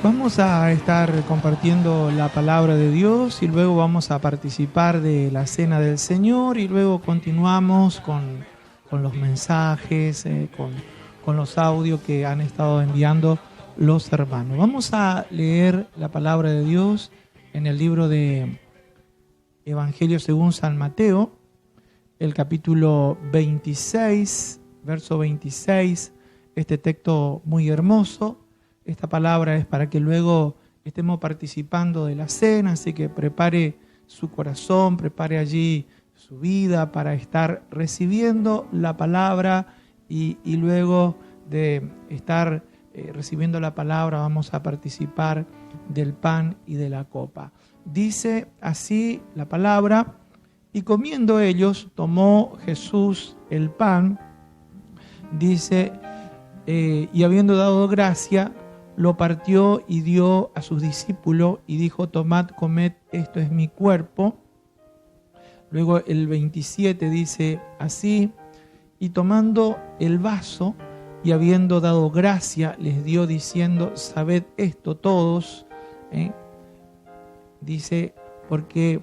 Vamos a estar compartiendo la palabra de Dios y luego vamos a participar de la cena del Señor y luego continuamos con los mensajes, con los audios que han estado enviando los hermanos. Vamos a leer la palabra de Dios en el libro de Evangelio según San Mateo, el capítulo 26, verso 26, este texto muy hermoso. Esta palabra es para que luego estemos participando de la cena, así que prepare su corazón, prepare allí su vida para estar recibiendo la palabra y luego de estar recibiendo la palabra vamos a participar del pan y de la copa. Dice así la palabra: y comiendo ellos, tomó Jesús el pan, dice, y habiendo dado gracia, lo partió y dio a sus discípulos y dijo: tomad, comed, esto es mi cuerpo. Luego el 27 dice así: y tomando el vaso y habiendo dado gracia, les dio diciendo: sabed esto todos, dice, porque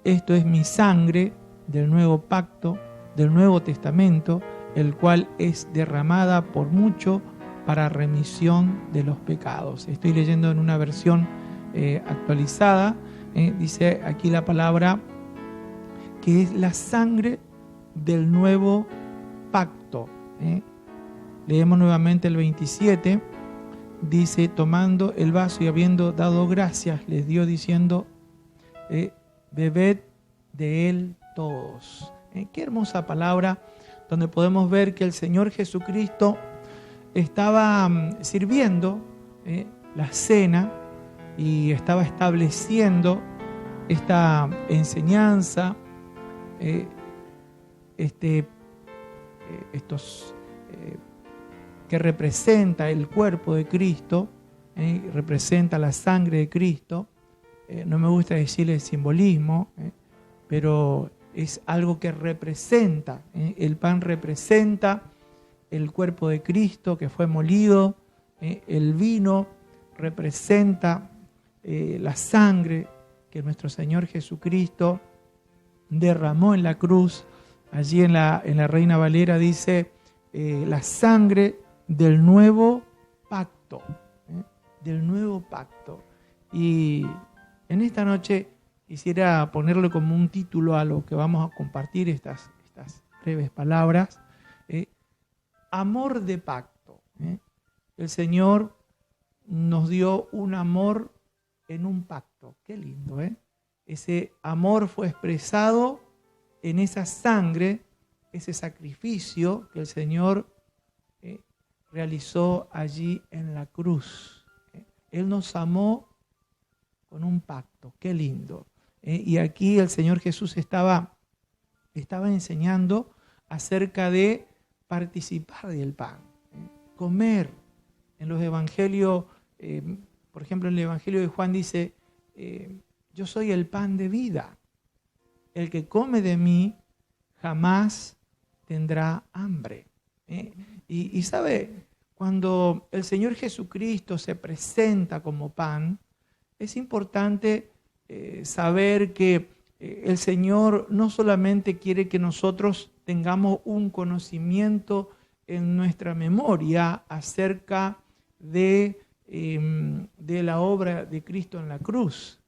esto es mi sangre del nuevo pacto, del Nuevo Testamento, el cual es derramada por mucho para remisión de los pecados. Estoy leyendo en una versión actualizada. Dice aquí la palabra que es la sangre del nuevo pacto. Leemos nuevamente el 27. Dice: tomando el vaso y habiendo dado gracias, les dio diciendo: bebed de él todos. Qué hermosa palabra, donde podemos ver que el Señor Jesucristo estaba sirviendo la cena y estaba estableciendo esta enseñanza, que representa el cuerpo de Cristo, representa la sangre de Cristo. No me gusta decirle el simbolismo, pero es algo que representa. El pan representa el cuerpo de Cristo que fue molido, el vino representa la sangre que nuestro Señor Jesucristo derramó en la cruz. Allí en la Reina Valera dice la sangre del nuevo pacto, del nuevo pacto. Y en esta noche quisiera ponerle como un título a lo que vamos a compartir, estas breves palabras: amor de pacto. El Señor nos dio un amor en un pacto. Qué lindo, Ese amor fue expresado en esa sangre, ese sacrificio que el Señor realizó allí en la cruz. Él nos amó con un pacto. Qué lindo. Y aquí el Señor Jesús estaba enseñando acerca de participar del pan, comer. En los evangelios, por ejemplo, en el evangelio de Juan dice: yo soy el pan de vida. El que come de mí jamás tendrá hambre. Y sabe, cuando el Señor Jesucristo se presenta como pan, es importante saber que el Señor no solamente quiere que nosotros tengamos un conocimiento en nuestra memoria acerca de la obra de Cristo en la cruz,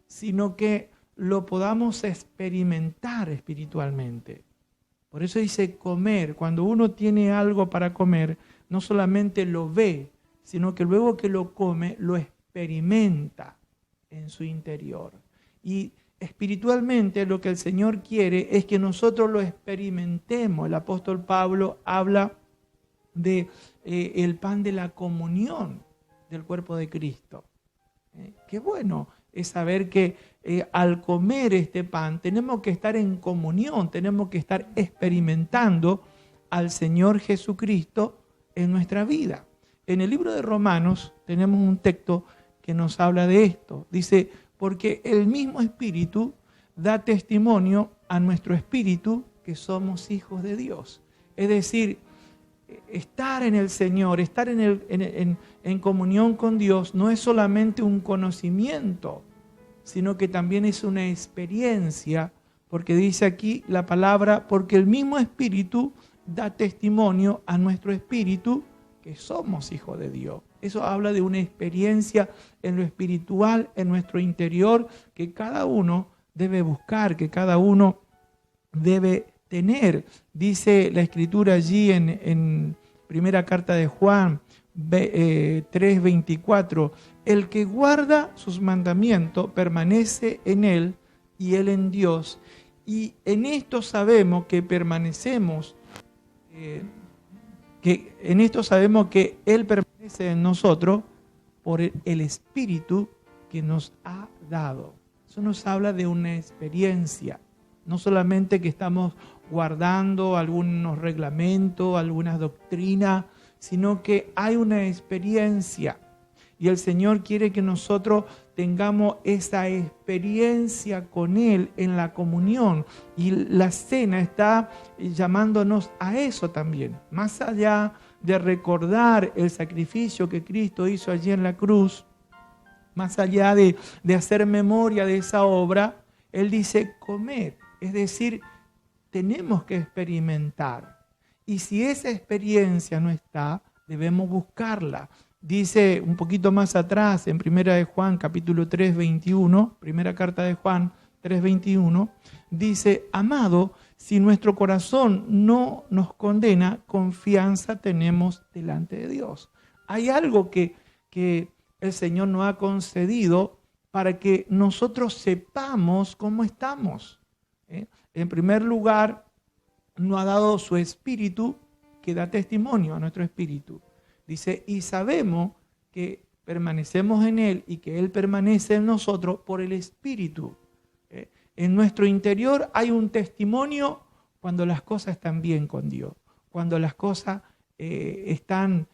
sino que lo podamos experimentar espiritualmente. Por eso dice comer. Cuando uno tiene algo para comer, no solamente lo ve, sino que luego que lo come, lo experimenta en su interior. Y espiritualmente lo que el Señor quiere es que nosotros lo experimentemos. El apóstol Pablo habla de el pan de la comunión del cuerpo de Cristo. Qué bueno es saber que al comer este pan tenemos que estar en comunión, tenemos que estar experimentando al Señor Jesucristo en nuestra vida. En el libro de Romanos tenemos un texto que nos habla de esto. Dice: porque el mismo Espíritu da testimonio a nuestro espíritu que somos hijos de Dios. Es decir, estar en el Señor, estar en comunión con Dios, no es solamente un conocimiento, sino que también es una experiencia, porque dice aquí la palabra, porque el mismo Espíritu da testimonio a nuestro espíritu que somos hijos de Dios. Eso habla de una experiencia en lo espiritual, en nuestro interior, que cada uno debe buscar, que cada uno debe tener. Dice la Escritura allí en primera carta de Juan 3:24, el que guarda sus mandamientos permanece en él y él en Dios. Y en esto sabemos que permanecemos, que Él permanece en nosotros por el Espíritu que nos ha dado. Eso nos habla de una experiencia, no solamente que estamos guardando algunos reglamentos, algunas doctrinas, sino que hay una experiencia. Y el Señor quiere que nosotros tengamos esa experiencia con Él en la comunión. Y la cena está llamándonos a eso también. Más allá de recordar el sacrificio que Cristo hizo allí en la cruz, más allá de hacer memoria de esa obra, Él dice, comed. Es decir, tenemos que experimentar. Y si esa experiencia no está, debemos buscarla. Dice un poquito más atrás, en primera de Juan, capítulo 3, 21, primera carta de Juan 3, 21, dice, amado, si nuestro corazón no nos condena, confianza tenemos delante de Dios. Hay algo que el Señor nos ha concedido para que nosotros sepamos cómo estamos. En primer lugar, nos ha dado su Espíritu que da testimonio a nuestro espíritu. Dice, y sabemos que permanecemos en Él y que Él permanece en nosotros por el Espíritu. En nuestro interior hay un testimonio cuando las cosas están bien con Dios, cuando las cosas están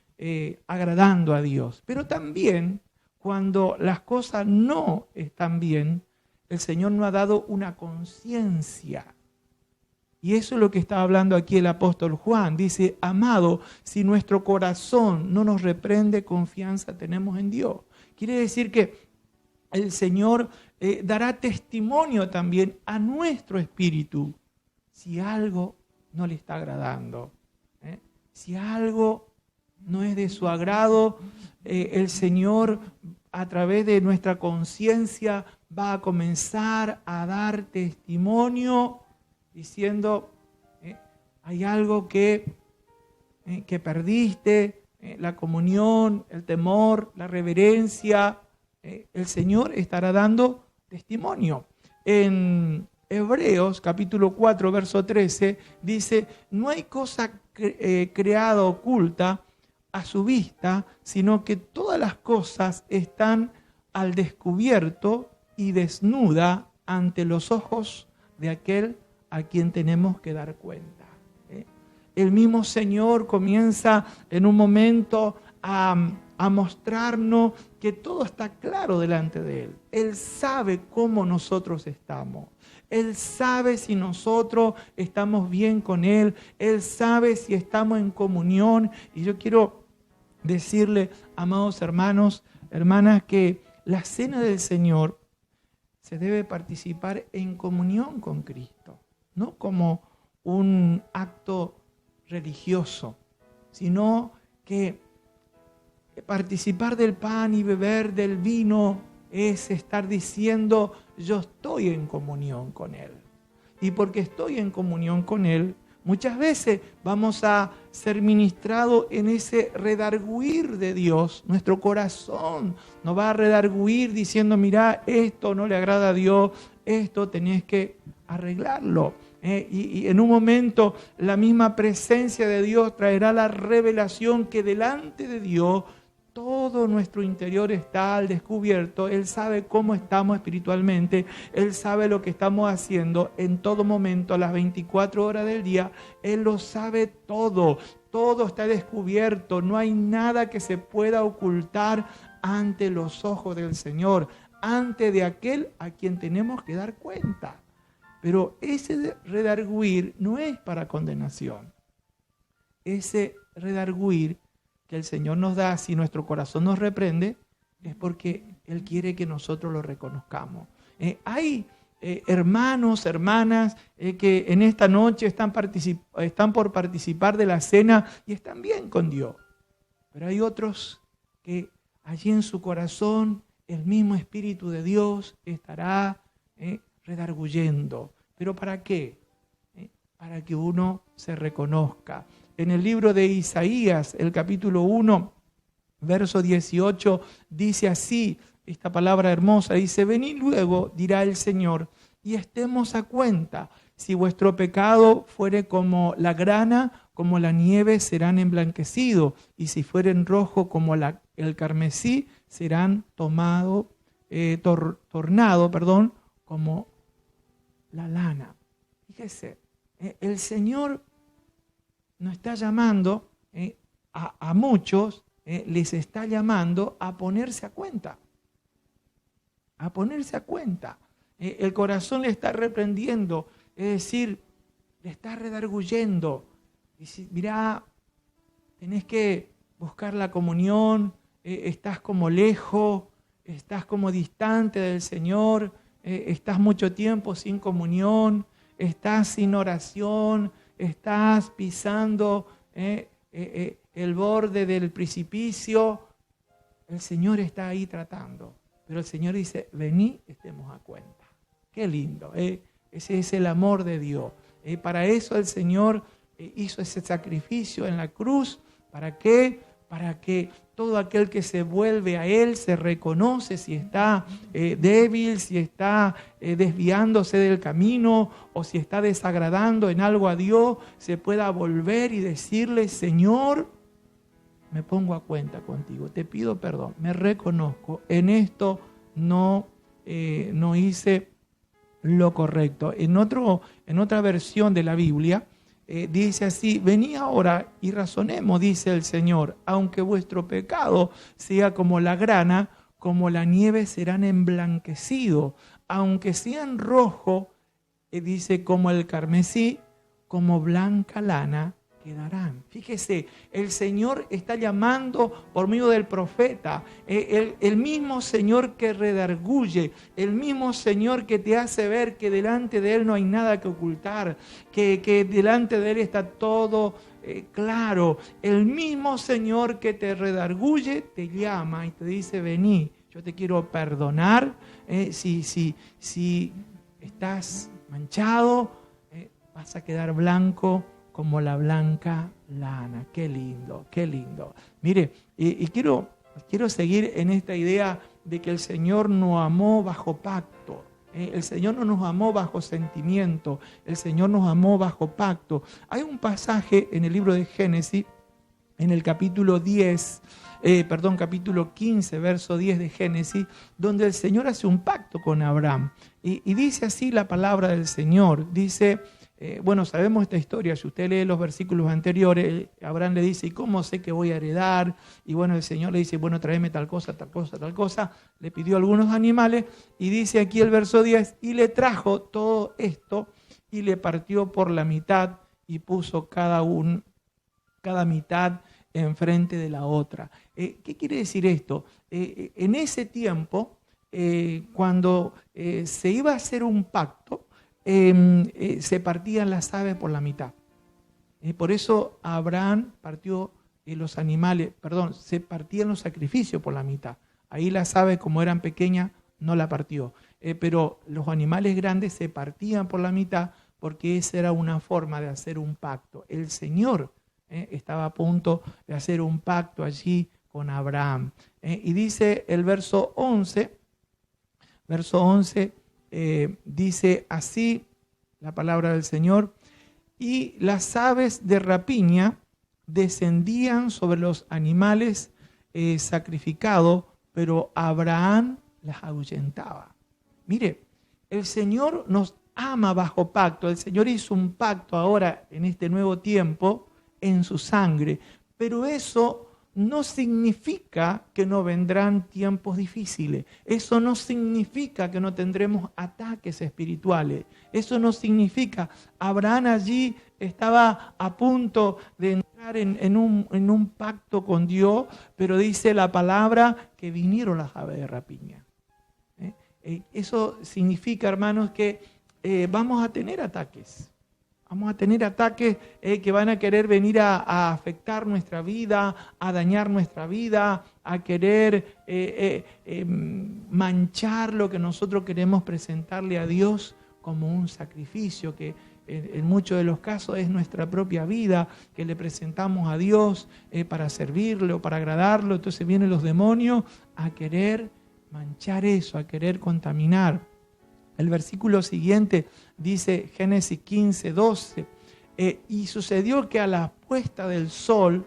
agradando a Dios. Pero también cuando las cosas no están bien, el Señor nos ha dado una conciencia. Y eso es lo que está hablando aquí el apóstol Juan. Dice, amado, si nuestro corazón no nos reprende, confianza tenemos en Dios. Quiere decir que el Señor dará testimonio también a nuestro espíritu si algo no le está agradando. Si algo no es de su agrado, el Señor a través de nuestra conciencia va a comenzar a dar testimonio diciendo, hay algo que perdiste, la comunión, el temor, la reverencia, el Señor estará dando testimonio. En Hebreos capítulo 4, verso 13, dice, no hay cosa creada oculta a su vista, sino que todas las cosas están al descubierto y desnuda ante los ojos de aquel a quien tenemos que dar cuenta. El mismo Señor comienza en un momento a mostrarnos que todo está claro delante de Él. Él sabe cómo nosotros estamos. Él sabe si nosotros estamos bien con Él. Él sabe si estamos en comunión. Y yo quiero decirle, amados hermanos, hermanas, que la cena del Señor se debe participar en comunión con Cristo. No como un acto religioso, sino que participar del pan y beber del vino es estar diciendo, yo estoy en comunión con Él. Y porque estoy en comunión con Él, muchas veces vamos a ser ministrados en ese redarguir de Dios. Nuestro corazón nos va a redarguir diciendo, mira, esto no le agrada a Dios, esto tenés que arreglarlo. Y en un momento la misma presencia de Dios traerá la revelación que delante de Dios todo nuestro interior está al descubierto. Él sabe cómo estamos espiritualmente. Él sabe lo que estamos haciendo en todo momento, a las 24 horas del día. Él lo sabe todo. Todo está descubierto. No hay nada que se pueda ocultar ante los ojos del Señor, ante de aquel a quien tenemos que dar cuenta. Pero ese redarguir no es para condenación. Ese redarguir que el Señor nos da, si nuestro corazón nos reprende, es porque Él quiere que nosotros lo reconozcamos. Hay hermanos, hermanas que en esta noche están por participar de la cena y están bien con Dios. Pero hay otros que allí en su corazón el mismo Espíritu de Dios estará redarguyendo. ¿Pero para qué? Para que uno se reconozca. En el libro de Isaías, el capítulo 1, verso 18, dice así, esta palabra hermosa, dice: venid luego, dirá el Señor, y estemos a cuenta. Si vuestro pecado fuere como la grana, como la nieve serán emblanquecidos, y si fueren rojo como el carmesí, serán tornado, como la lana. Fíjese, el Señor nos está llamando, a muchos les está llamando a ponerse a cuenta. A ponerse a cuenta. El corazón le está reprendiendo, es decir, le está redarguyendo. Dice: mirá, tenés que buscar la comunión, estás como lejos, estás como distante del Señor, estás mucho tiempo sin comunión, estás sin oración, estás pisando el borde del precipicio. El Señor está ahí tratando, pero el Señor dice: vení, estemos a cuenta. Qué lindo, ese es el amor de Dios. Para eso el Señor hizo ese sacrificio en la cruz. ¿Para qué? Para que todo aquel que se vuelve a Él se reconoce si está débil, si está desviándose del camino o si está desagradando en algo a Dios, se pueda volver y decirle: Señor, me pongo a cuenta contigo, te pido perdón, me reconozco, en esto no hice lo correcto. En otra versión de la Biblia, dice así: vení ahora y razonemos, dice el Señor, aunque vuestro pecado sea como la grana, como la nieve serán emblanquecidos, aunque sean rojo, dice, como el carmesí, como blanca lana quedarán. Fíjese, el Señor está llamando por medio del profeta, el mismo Señor que redarguye, el mismo Señor que te hace ver que delante de Él no hay nada que ocultar, que delante de Él está todo claro. El mismo Señor que te redarguye te llama y te dice: vení, yo te quiero perdonar. Si estás manchado, vas a quedar blanco como la blanca lana. Qué lindo, qué lindo. Mire, y quiero seguir en esta idea de que el Señor nos amó bajo pacto. El Señor no nos amó bajo sentimiento, el Señor nos amó bajo pacto. Hay un pasaje en el libro de Génesis, en el capítulo 15, verso 10 de Génesis, donde el Señor hace un pacto con Abraham. Y dice así la palabra del Señor, dice... bueno, sabemos esta historia. Si usted lee los versículos anteriores, Abraham le dice: ¿y cómo sé que voy a heredar? Y bueno, el Señor le dice: bueno, tráeme tal cosa, tal cosa, tal cosa. Le pidió algunos animales y dice aquí el verso 10: y le trajo todo esto y le partió por la mitad y puso cada mitad enfrente de la otra. ¿Qué quiere decir esto? En ese tiempo, cuando se iba a hacer un pacto, se partían las aves por la mitad. Por eso Abraham partió se partían los sacrificios por la mitad. Ahí las aves, como eran pequeñas, no la partió. Pero los animales grandes se partían por la mitad, porque esa era una forma de hacer un pacto. El Señor estaba a punto de hacer un pacto allí con Abraham. Y dice el verso 11, dice así la palabra del Señor: y las aves de rapiña descendían sobre los animales sacrificados, pero Abraham las ahuyentaba. Mire, el Señor nos ama bajo pacto. El Señor hizo un pacto ahora en este nuevo tiempo en su sangre, pero eso no significa que no vendrán tiempos difíciles. Eso no significa que no tendremos ataques espirituales. Eso no significa. Abraham allí estaba a punto de entrar estar en un pacto con Dios, pero dice la palabra que vinieron las aves de rapiña. Eso significa, hermanos, que vamos a tener ataques. Vamos a tener ataques que van a querer venir a afectar nuestra vida, a dañar nuestra vida, a querer manchar lo que nosotros queremos presentarle a Dios como un sacrificio, que en muchos de los casos es nuestra propia vida que le presentamos a Dios para servirle o para agradarlo. Entonces vienen los demonios a querer manchar eso, a querer contaminar. El versículo siguiente dice, Génesis 15, 12, y sucedió que a la puesta del sol,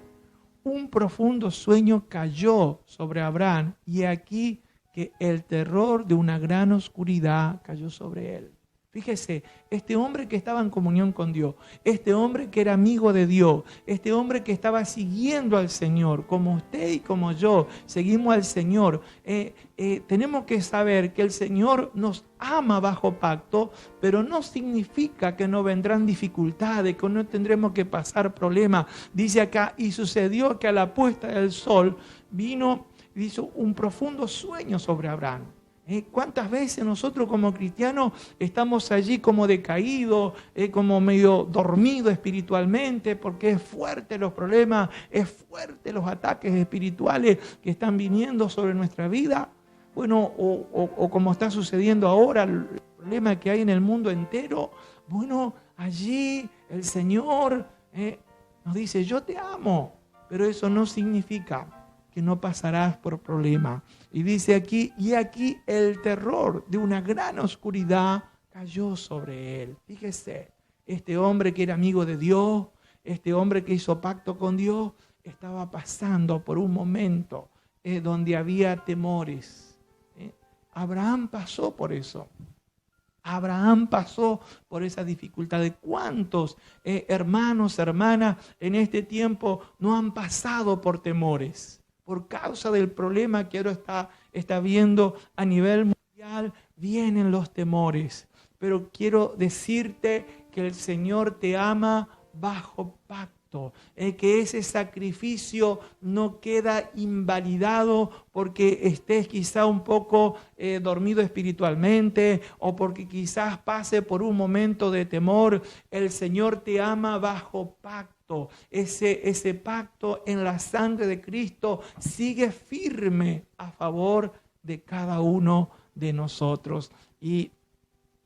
un profundo sueño cayó sobre Abraham, y aquí que el terror de una gran oscuridad cayó sobre él. Fíjese, este hombre que estaba en comunión con Dios, este hombre que era amigo de Dios, este hombre que estaba siguiendo al Señor, como usted y como yo, seguimos al Señor. Tenemos que saber que el Señor nos ama bajo pacto, pero no significa que no vendrán dificultades, que no tendremos que pasar problemas. Dice acá, y sucedió que a la puesta del sol vino, hizo un profundo sueño sobre Abraham. ¿Cuántas veces nosotros como cristianos estamos allí como decaídos, como medio dormidos espiritualmente, porque es fuerte los problemas, es fuerte los ataques espirituales que están viniendo sobre nuestra vida? Bueno, o como está sucediendo ahora, el problema que hay en el mundo entero. Bueno, allí el Señor nos dice, yo te amo, pero eso no significa que no pasarás por problemas. Y dice aquí, y aquí el terror de una gran oscuridad cayó sobre él. Fíjese, este hombre que era amigo de Dios, este hombre que hizo pacto con Dios, estaba pasando por un momento donde había temores. Abraham pasó por eso. Abraham pasó por esa dificultad. ¿De cuántos hermanos, hermanas en este tiempo no han pasado por temores? Por causa del problema que ahora está viendo a nivel mundial, vienen los temores. Pero quiero decirte que el Señor te ama bajo pacto. Que ese sacrificio no queda invalidado porque estés quizá un poco dormido espiritualmente o porque quizás pase por un momento de temor. El Señor te ama bajo pacto. Ese pacto en la sangre de Cristo sigue firme a favor de cada uno de nosotros. Y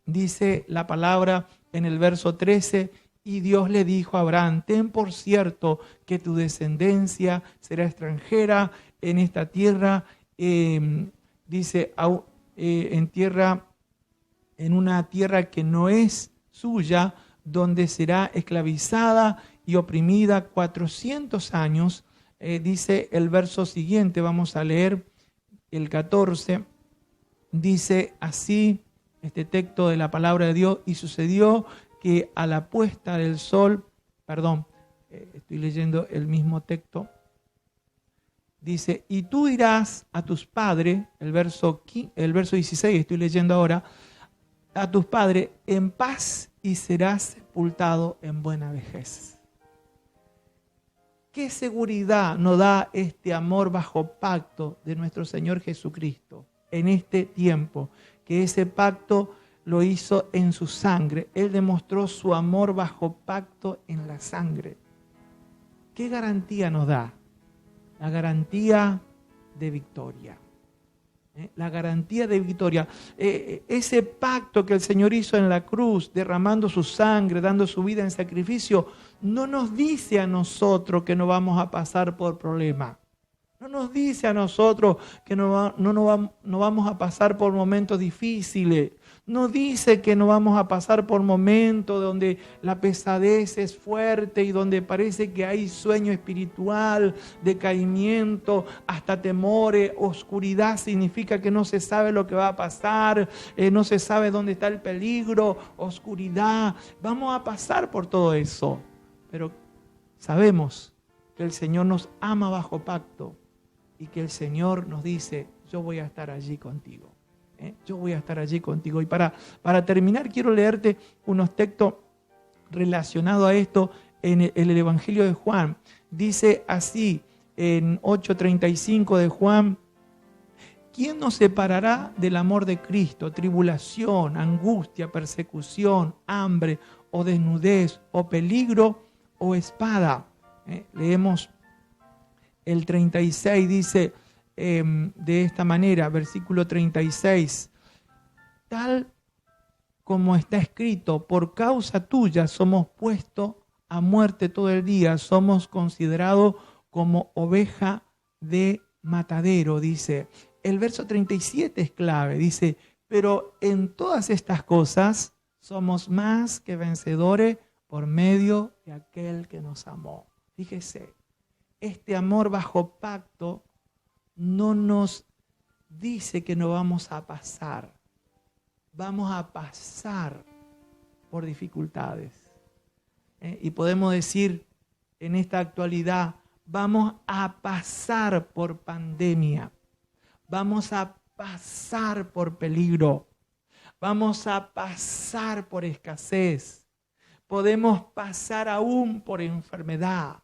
dice la palabra en el verso 13, y Dios le dijo a Abraham, ten por cierto que tu descendencia será extranjera en esta tierra, dice, en una tierra que no es suya, donde será esclavizada y oprimida 400 años. Dice el verso siguiente, vamos a leer el 14, dice así, este texto de la palabra de Dios, y sucedió que a la puesta del sol, estoy leyendo el mismo texto, dice, y tú dirás a tus padres, el verso 16, estoy leyendo ahora, a tus padres, en paz y serás sepultado en buena vejez. ¿Qué seguridad nos da este amor bajo pacto de nuestro Señor Jesucristo en este tiempo? Que ese pacto lo hizo en su sangre. Él demostró su amor bajo pacto en la sangre. ¿Qué garantía nos da? La garantía de victoria. La garantía de victoria. Ese pacto que el Señor hizo en la cruz, derramando su sangre, dando su vida en sacrificio, no nos dice a nosotros que no vamos a pasar por problemas. No nos dice a nosotros que no vamos a pasar por momentos difíciles. No dice que no vamos a pasar por momentos donde la pesadez es fuerte y donde parece que hay sueño espiritual, decaimiento, hasta temores, oscuridad. Significa que no se sabe lo que va a pasar, no se sabe dónde está el peligro, oscuridad. Vamos a pasar por todo eso, pero sabemos que el Señor nos ama bajo pacto y que el Señor nos dice, yo voy a estar allí contigo. Yo voy a estar allí contigo. Y para terminar, quiero leerte unos textos relacionados a esto en el Evangelio de Juan. dice así en 8:35 de Juan: ¿quién nos separará del amor de Cristo? Tribulación, angustia, persecución, hambre o desnudez o peligro o espada. Leemos el 36, dice de esta manera, versículo 36: tal como está escrito, por causa tuya somos puestos a muerte todo el día, somos considerados como oveja de matadero, dice. El verso 37 es clave, dice: pero en todas estas cosas somos más que vencedores por medio de aquel que nos amó. Fíjese, este amor bajo pacto no nos dice que no vamos a pasar. Vamos a pasar por dificultades. Y podemos decir en esta actualidad, vamos a pasar por pandemia. Vamos a pasar por peligro. Vamos a pasar por escasez. Podemos pasar aún por enfermedad.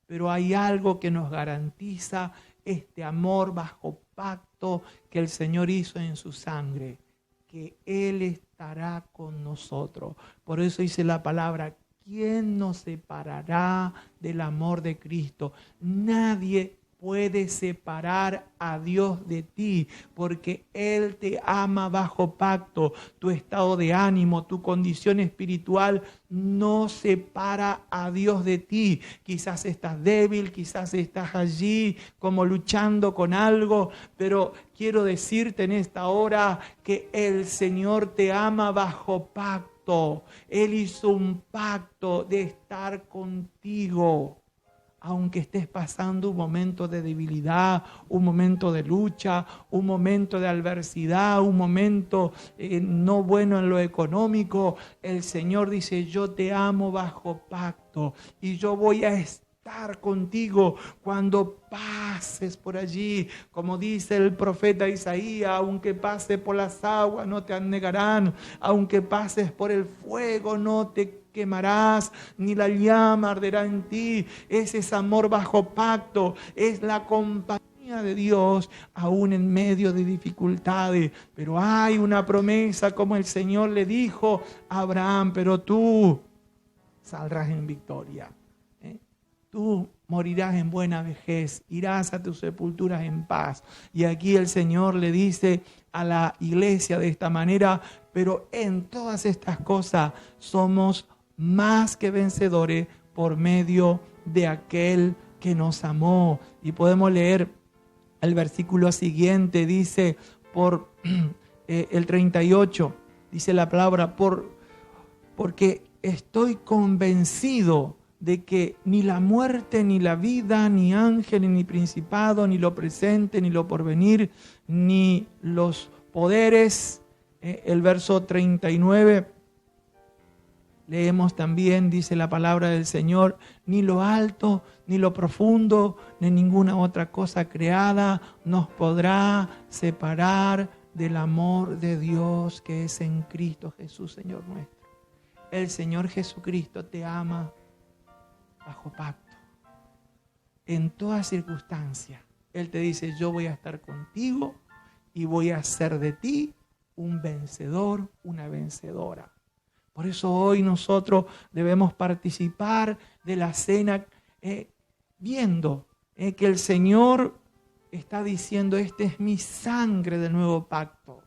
Pero hay algo que nos garantiza este amor bajo pacto que el Señor hizo en su sangre, que Él estará con nosotros. Por eso dice la palabra: ¿quién nos separará del amor de Cristo? Nadie puede separar a Dios de ti, porque Él te ama bajo pacto. Tu estado de ánimo, tu condición espiritual no separa a Dios de ti. Quizás estás débil, quizás estás allí como luchando con algo, pero quiero decirte en esta hora que el Señor te ama bajo pacto. Él hizo un pacto de estar contigo. Aunque estés pasando un momento de debilidad, un momento de lucha, un momento de adversidad, un momento no bueno en lo económico, el Señor dice: yo te amo bajo pacto y yo voy a estar contigo cuando pases por allí. Como dice el profeta Isaías: aunque pases por las aguas no te anegarán, aunque pases por el fuego no te quemarás, ni la llama arderá en ti. Ese es amor bajo pacto, es la compañía de Dios aún en medio de dificultades. Pero hay una promesa, como el Señor le dijo a Abraham: pero tú saldrás en victoria. Tú morirás en buena vejez, irás a tus sepulturas en paz. Y aquí el Señor le dice a la iglesia de esta manera: pero en todas estas cosas somos más que vencedores por medio de aquel que nos amó. Y podemos leer el versículo siguiente, dice por el 38, dice la palabra: porque estoy convencido de que ni la muerte, ni la vida, ni ángeles, ni principado, ni lo presente, ni lo porvenir, ni los poderes. El verso 39, leemos también, dice la palabra del Señor: ni lo alto, ni lo profundo, ni ninguna otra cosa creada nos podrá separar del amor de Dios que es en Cristo Jesús, Señor nuestro. El Señor Jesucristo te ama bajo pacto. En toda circunstancia, Él te dice: yo voy a estar contigo y voy a hacer de ti un vencedor, una vencedora. Por eso hoy nosotros debemos participar de la cena viendo que el Señor está diciendo: esta es mi sangre del nuevo pacto.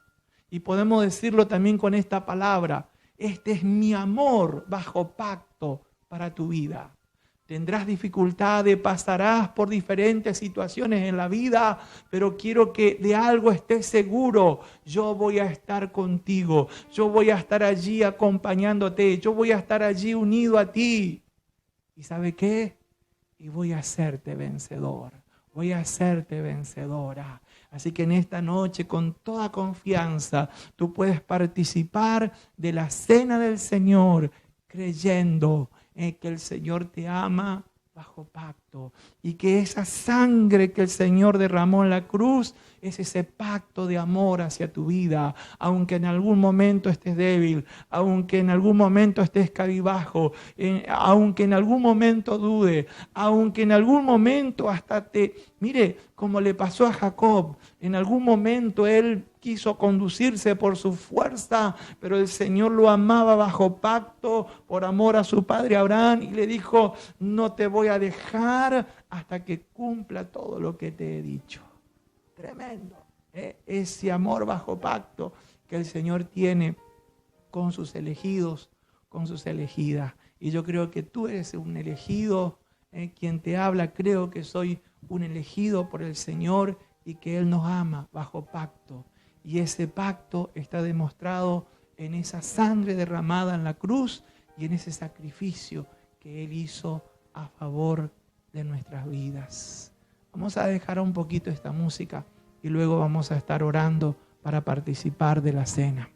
Y podemos decirlo también con esta palabra: este es mi amor bajo pacto para tu vida. Tendrás dificultades, pasarás por diferentes situaciones en la vida, pero quiero que de algo estés seguro: yo voy a estar contigo, yo voy a estar allí acompañándote, yo voy a estar allí unido a ti. ¿Y sabe qué? Y voy a hacerte vencedor, voy a hacerte vencedora. Así que en esta noche, con toda confianza, tú puedes participar de la cena del Señor, creyendo que el Señor te ama bajo pacto. pacto. Y que esa sangre que el Señor derramó en la cruz es ese pacto de amor hacia tu vida. Aunque en algún momento estés débil, aunque en algún momento estés cabizbajo, aunque en algún momento dude, aunque en algún momento hasta mire, como le pasó a Jacob, en algún momento él quiso conducirse por su fuerza, pero el Señor lo amaba bajo pacto por amor a su padre Abraham y le dijo, no te voy a dejar hasta que cumpla todo lo que te he dicho. Tremendo, ese amor bajo pacto que el Señor tiene con sus elegidos, con sus elegidas. Y yo creo que tú eres un elegido, quien te habla, creo que soy un elegido por el Señor y que Él nos ama bajo pacto. Y ese pacto está demostrado en esa sangre derramada en la cruz y en ese sacrificio que Él hizo a favor de nuestras vidas. Vamos a dejar un poquito esta música y luego vamos a estar orando para participar de la cena.